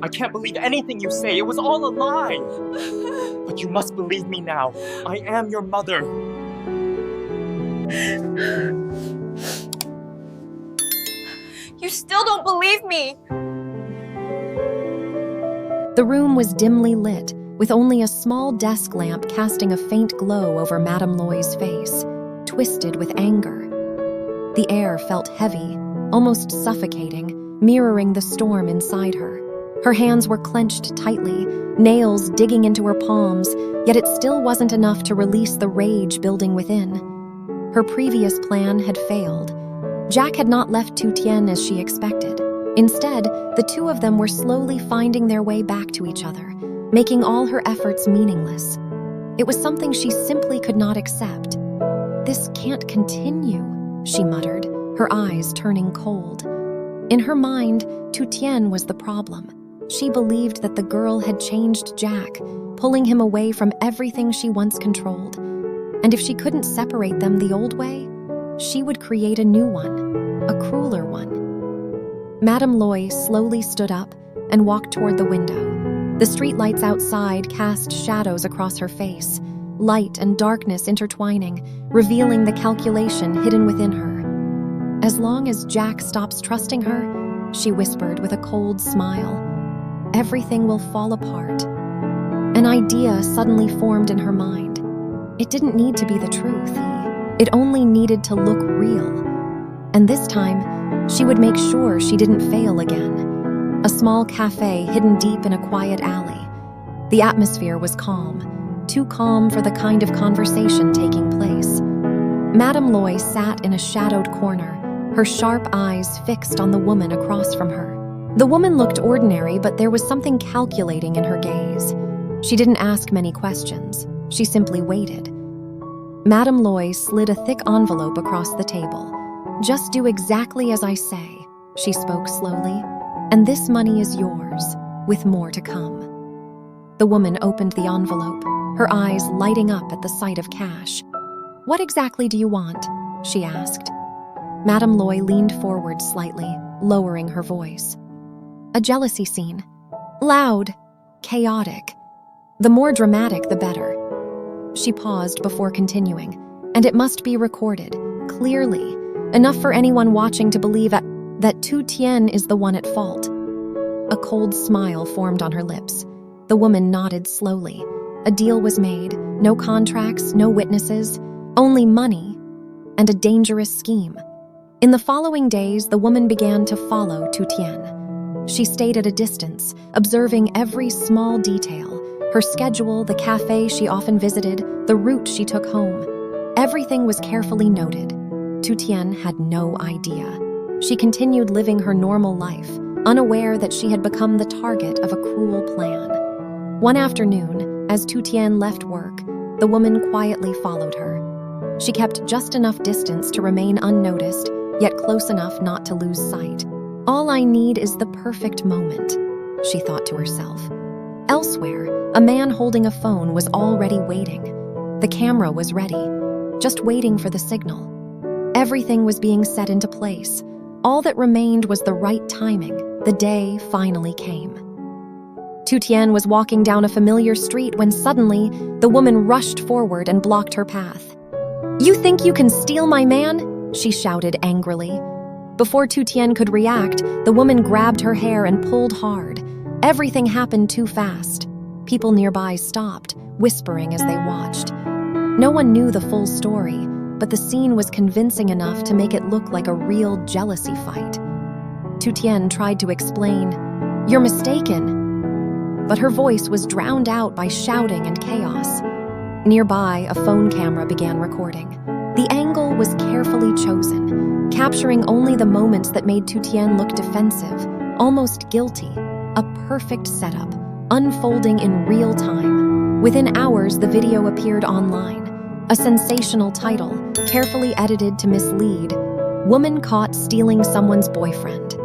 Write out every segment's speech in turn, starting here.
I can't believe anything you say. It was all a lie. But you must believe me now. I am your mother. You still don't believe me! The room was dimly lit, with only a small desk lamp casting a faint glow over Madame Loy's face, twisted with anger. The air felt heavy, almost suffocating, mirroring the storm inside her. Her hands were clenched tightly, nails digging into her palms, yet it still wasn't enough to release the rage building within. Her previous plan had failed. Jack had not left Tử Tiên as she expected. Instead, the two of them were slowly finding their way back to each other, making all her efforts meaningless. It was something she simply could not accept. "This can't continue," she muttered, her eyes turning cold. In her mind, Tử Tiên was the problem. She believed that the girl had changed Jack, pulling him away from everything she once controlled. And if she couldn't separate them the old way, she would create a new one, a crueler one. Madame Loy slowly stood up and walked toward the window. The streetlights outside cast shadows across her face, light and darkness intertwining, revealing the calculation hidden within her. "As long as Jack stops trusting her," she whispered with a cold smile, "everything will fall apart." An idea suddenly formed in her mind. It didn't need to be the truth. It only needed to look real. And this time, she would make sure she didn't fail again. A small cafe hidden deep in a quiet alley. The atmosphere was calm, too calm for the kind of conversation taking place. Madame Loy sat in a shadowed corner, her sharp eyes fixed on the woman across from her. The woman looked ordinary, but there was something calculating in her gaze. She didn't ask many questions. She simply waited. Madame Loy slid a thick envelope across the table. "Just do exactly as I say," she spoke slowly, "and this money is yours, with more to come." The woman opened the envelope, her eyes lighting up at the sight of cash. "What exactly do you want?" she asked. Madame Loy leaned forward slightly, lowering her voice. "A jealousy scene. Loud, chaotic. The more dramatic, the better." She paused before continuing, "And it must be recorded, clearly, enough for anyone watching to believe that Tử Tiên is the one at fault." A cold smile formed on her lips. The woman nodded slowly. A deal was made, no contracts, no witnesses, only money, and a dangerous scheme. In the following days, the woman began to follow Tử Tiên. She stayed at a distance, observing every small detail, her schedule, the cafe she often visited, the route she took home. Everything was carefully noted. Tử Tiên had no idea. She continued living her normal life, unaware that she had become the target of a cruel plan. One afternoon, as Tử Tiên left work, the woman quietly followed her. She kept just enough distance to remain unnoticed, yet close enough not to lose sight. "All I need is the perfect moment," she thought to herself. Elsewhere, a man holding a phone was already waiting. The camera was ready, just waiting for the signal. Everything was being set into place. All that remained was the right timing. The day finally came. Tử Tiên was walking down a familiar street when suddenly, the woman rushed forward and blocked her path. "You think you can steal my man?" she shouted angrily. Before Tử Tiên could react, the woman grabbed her hair and pulled hard. Everything happened too fast. People nearby stopped, whispering as they watched. No one knew the full story, but the scene was convincing enough to make it look like a real jealousy fight. Tử Tiên tried to explain, "You're mistaken," but her voice was drowned out by shouting and chaos. Nearby, a phone camera began recording. The angle was carefully chosen, capturing only the moments that made Tử Tiên look defensive, almost guilty. A perfect setup, unfolding in real time. Within hours, the video appeared online. A sensational title, carefully edited to mislead, "Woman Caught Stealing Someone's Boyfriend."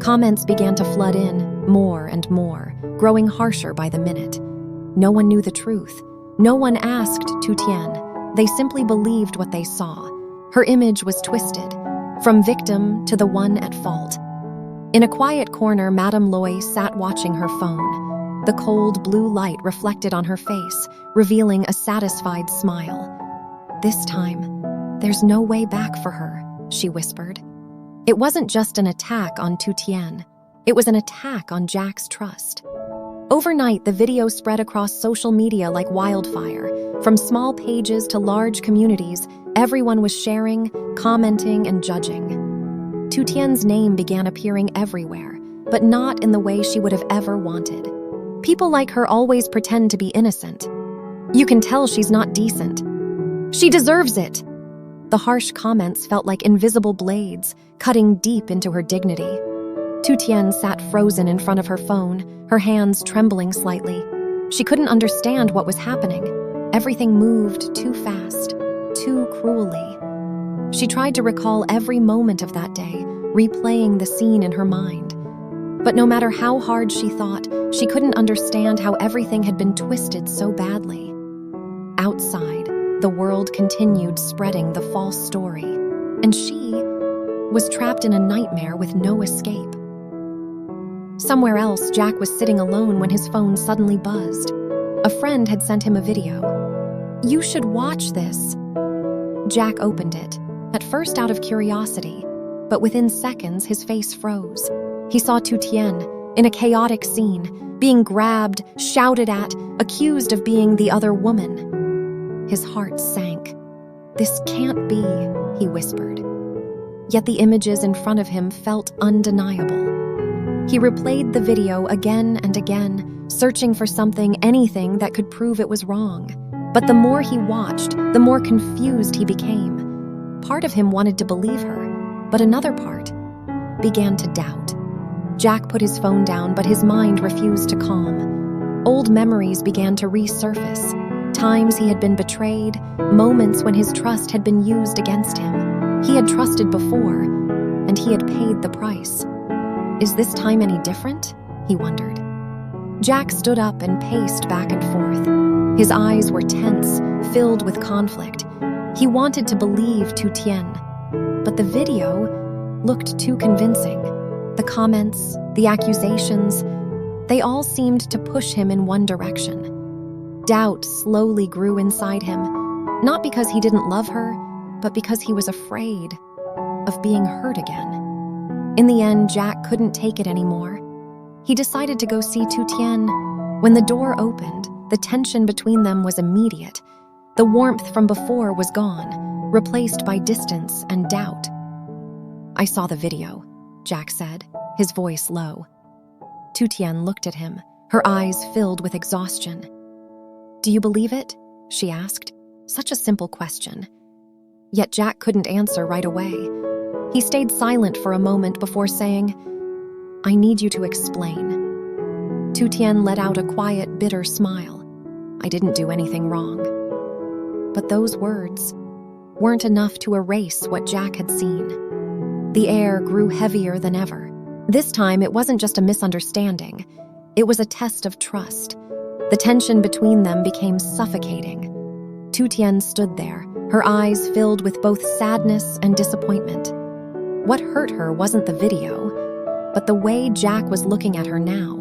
Comments began to flood in, more and more, growing harsher by the minute. No one knew the truth. No one asked Tử Tiên. They simply believed what they saw. Her image was twisted, from victim to the one at fault. In a quiet corner, Madame Loy sat watching her phone. The cold blue light reflected on her face, revealing a satisfied smile. "This time, there's no way back for her," she whispered. It wasn't just an attack on Tu Tien. It was an attack on Jack's trust. Overnight, the video spread across social media like wildfire. From small pages to large communities, everyone was sharing, commenting, and judging. Tu Tien's name began appearing everywhere, but not in the way she would have ever wanted. People like her always pretend to be innocent. "You can tell she's not decent. She deserves it." The harsh comments felt like invisible blades, cutting deep into her dignity. Tu Tien sat frozen in front of her phone, her hands trembling slightly. She couldn't understand what was happening. Everything moved too fast, too cruelly. She tried to recall every moment of that day, replaying the scene in her mind. But no matter how hard she thought, she couldn't understand how everything had been twisted so badly. Outside, the world continued spreading the false story, and she was trapped in a nightmare with no escape. Somewhere else, Jack was sitting alone when his phone suddenly buzzed. A friend had sent him a video. "You should watch this." Jack opened it, at first out of curiosity, but within seconds his face froze. He saw Tu Tien, in a chaotic scene, being grabbed, shouted at, accused of being the other woman. His heart sank. "This can't be," he whispered. Yet the images in front of him felt undeniable. He replayed the video again and again, searching for something, anything that could prove it was wrong. But the more he watched, the more confused he became. Part of him wanted to believe her, but another part began to doubt. Jack put his phone down, but his mind refused to calm. Old memories began to resurface. Times he had been betrayed, moments when his trust had been used against him. He had trusted before, and he had paid the price. Is this time any different? He wondered. Jack stood up and paced back and forth. His eyes were tense, filled with conflict. He wanted to believe Tu Tien, but the video looked too convincing. The comments, the accusations, they all seemed to push him in one direction. Doubt slowly grew inside him, not because he didn't love her, but because he was afraid of being hurt again. In the end, Jack couldn't take it anymore. He decided to go see Tu Tien. When the door opened, the tension between them was immediate. The warmth from before was gone, replaced by distance and doubt. "I saw the video," Jack said, his voice low. Tu Tien looked at him, her eyes filled with exhaustion. "Do you believe it?" she asked. Such a simple question. Yet Jack couldn't answer right away. He stayed silent for a moment before saying, "I need you to explain." Tu Tien let out a quiet, bitter smile. "I didn't do anything wrong." But those words weren't enough to erase what Jack had seen. The air grew heavier than ever. This time, it wasn't just a misunderstanding. It was a test of trust. The tension between them became suffocating. Tu Tien stood there, her eyes filled with both sadness and disappointment. What hurt her wasn't the video, but the way Jack was looking at her now.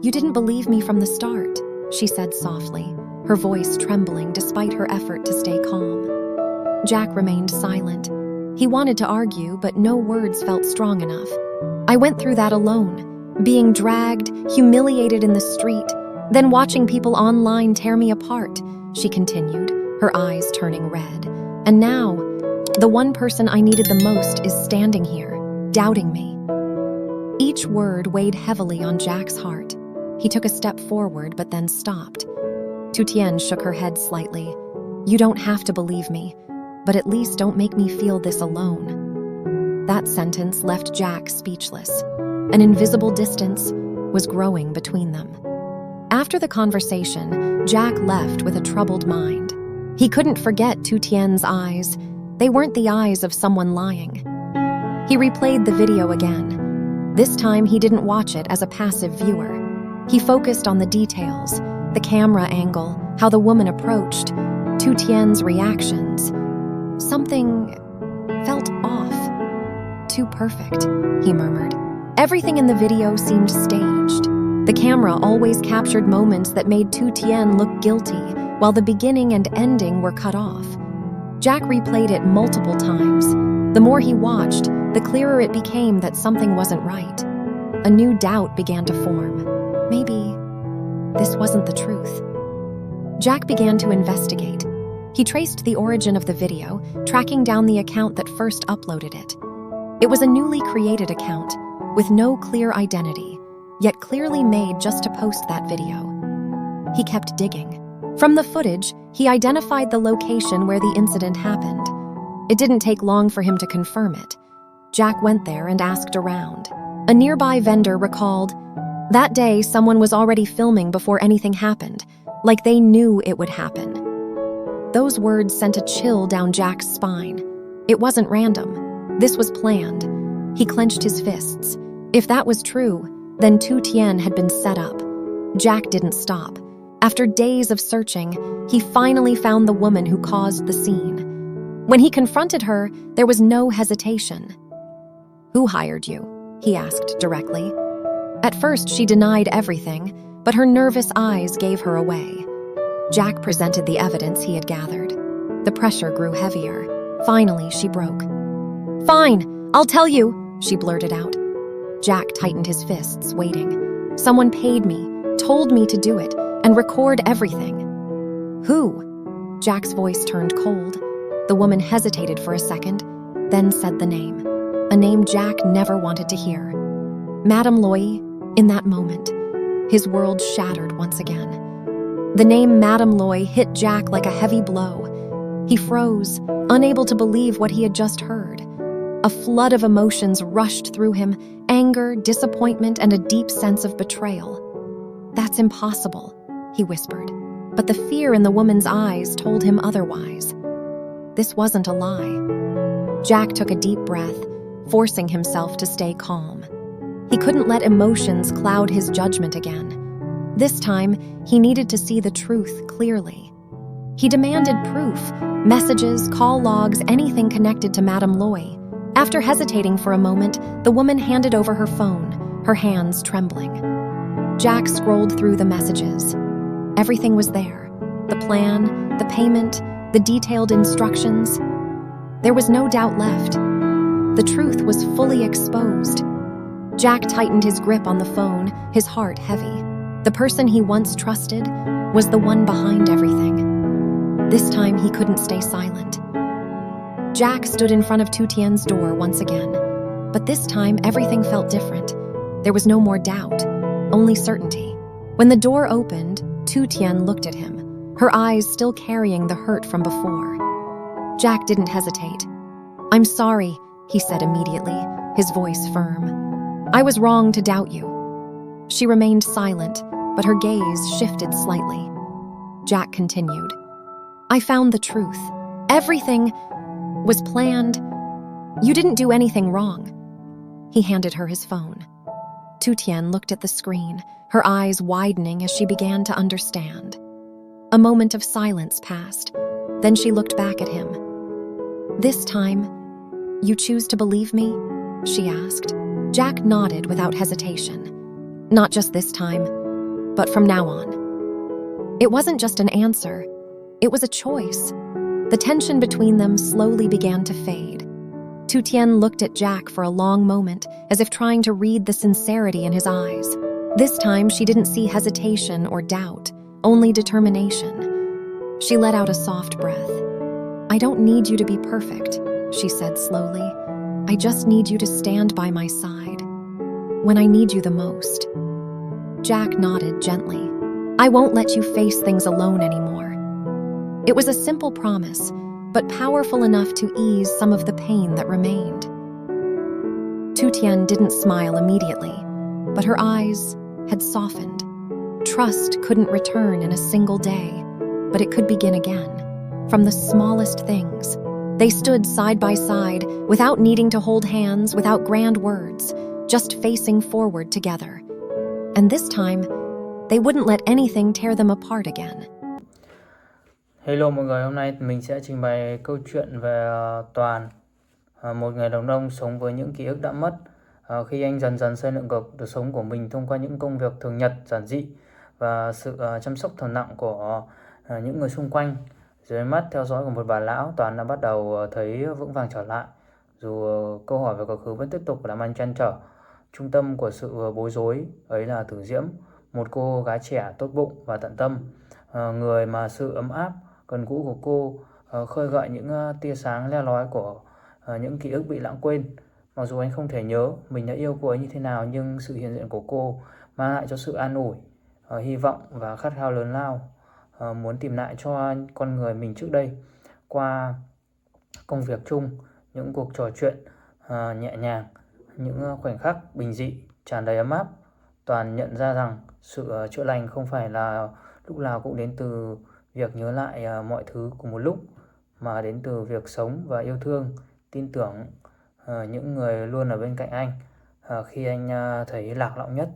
"You didn't believe me from the start," she said softly, her voice trembling despite her effort to stay calm. Jack remained silent. He wanted to argue, but no words felt strong enough. "I went through that alone, being dragged, humiliated in the street, then watching people online tear me apart," she continued, her eyes turning red. "And now, the one person I needed the most is standing here, doubting me." Each word weighed heavily on Jack's heart. He took a step forward, but then stopped. Tu Tien shook her head slightly. "You don't have to believe me, but at least don't make me feel this alone." That sentence left Jack speechless. An invisible distance was growing between them. After the conversation, Jack left with a troubled mind. He couldn't forget Tu Tien's eyes. They weren't the eyes of someone lying. He replayed the video again. This time, he didn't watch it as a passive viewer. He focused on the details, the camera angle, how the woman approached, Tu Tien's reactions. Something felt off. "Too perfect," he murmured. Everything in the video seemed staged. The camera always captured moments that made Tu Tien look guilty, while the beginning and ending were cut off. Jack replayed it multiple times. The more he watched, the clearer it became that something wasn't right. A new doubt began to form. Maybe this wasn't the truth. Jack began to investigate. He traced the origin of the video, tracking down the account that first uploaded it. It was a newly created account, with no clear identity, yet clearly made just to post that video. He kept digging. From the footage, he identified the location where the incident happened. It didn't take long for him to confirm it. Jack went there and asked around. A nearby vendor recalled, "That day, someone was already filming before anything happened, like they knew it would happen." Those words sent a chill down Jack's spine. It wasn't random. This was planned. He clenched his fists. If that was true, then Tu Tien had been set up. Jack didn't stop. After days of searching, he finally found the woman who caused the scene. When he confronted her, there was no hesitation. "Who hired you?" he asked directly. At first, she denied everything, but her nervous eyes gave her away. Jack presented the evidence he had gathered. The pressure grew heavier. Finally, she broke. "Fine, I'll tell you," she blurted out. Jack tightened his fists, waiting. "Someone paid me, told me to do it, and record everything." "Who?" Jack's voice turned cold. The woman hesitated for a second, then said the name. A name Jack never wanted to hear. Madame Loy. In that moment, his world shattered once again. The name Madame Loy hit Jack like a heavy blow. He froze, unable to believe what he had just heard. A flood of emotions rushed through him, anger, disappointment, and a deep sense of betrayal. "That's impossible," he whispered, but the fear in the woman's eyes told him otherwise. This wasn't a lie. Jack took a deep breath, forcing himself to stay calm. He couldn't let emotions cloud his judgment again. This time, he needed to see the truth clearly. He demanded proof, messages, call logs, anything connected to Madame Loy. After hesitating for a moment, the woman handed over her phone, her hands trembling. Jack scrolled through the messages. Everything was there. The plan, the payment, the detailed instructions. There was no doubt left. The truth was fully exposed. Jack tightened his grip on the phone, his heart heavy. The person he once trusted was the one behind everything. This time he couldn't stay silent. Jack stood in front of Tu Tien's door once again, but this time everything felt different. There was no more doubt, only certainty. When the door opened, Tu Tien looked at him, her eyes still carrying the hurt from before. Jack didn't hesitate. "I'm sorry," he said immediately, his voice firm. "I was wrong to doubt you." She remained silent, but her gaze shifted slightly. Jack continued. "I found the truth. Everything was planned. You didn't do anything wrong." He handed her his phone. Tu Tien looked at the screen, her eyes widening as she began to understand. A moment of silence passed. Then she looked back at him. "This time, you choose to believe me?" she asked. Jack nodded without hesitation. "Not just this time, but from now on." It wasn't just an answer. It was a choice. The tension between them slowly began to fade. Tu Tien looked at Jack for a long moment, as if trying to read the sincerity in his eyes. This time, she didn't see hesitation or doubt, only determination. She let out a soft breath. "I don't need you to be perfect," she said slowly. "I just need you to stand by my side when I need you the most." Jack nodded gently. "I won't let you face things alone anymore." It was a simple promise, but powerful enough to ease some of the pain that remained. Tu Tien didn't smile immediately, but her eyes had softened. Trust couldn't return in a single day, but it could begin again, from the smallest things. They stood side by side, without needing to hold hands, without grand words, just facing forward together. And this time, they wouldn't let anything tear them apart again. Hello mọi người, hôm nay mình sẽ trình bày câu chuyện về Toàn, một người đàn ông sống với những ký ức đã mất Khi anh dần dần xây dựng cuộc sống của mình thông qua những công việc thường nhật giản dị và sự chăm sóc thầm lặng của những người xung quanh, dưới ánh mắt theo dõi của một bà lão, Toàn đã bắt đầu thấy vững vàng trở lại. Dù câu hỏi về quá khứ vẫn tiếp tục làm anh trăn trở, trung tâm của sự bối rối ấy là Tử Diễm, một cô gái trẻ tốt bụng và tận tâm, người mà sự ấm áp gần gũi của cô khơi gợi những tia sáng le lói của những ký ức bị lãng quên. Mặc dù anh không thể nhớ mình đã yêu cô ấy như thế nào, nhưng sự hiện diện của cô mang lại cho sự an ủi, hy vọng và khát khao lớn lao, muốn tìm lại cho con người mình trước đây. Qua công việc chung, những cuộc trò chuyện nhẹ nhàng, những khoảnh khắc bình dị tràn đầy ấm áp, Toàn nhận ra rằng sự chữa lành không phải là lúc nào cũng đến từ việc nhớ lại mọi thứ cùng một lúc, mà đến từ việc sống và yêu thương, tin tưởng những người luôn ở bên cạnh anh khi anh thấy lạc lõng nhất.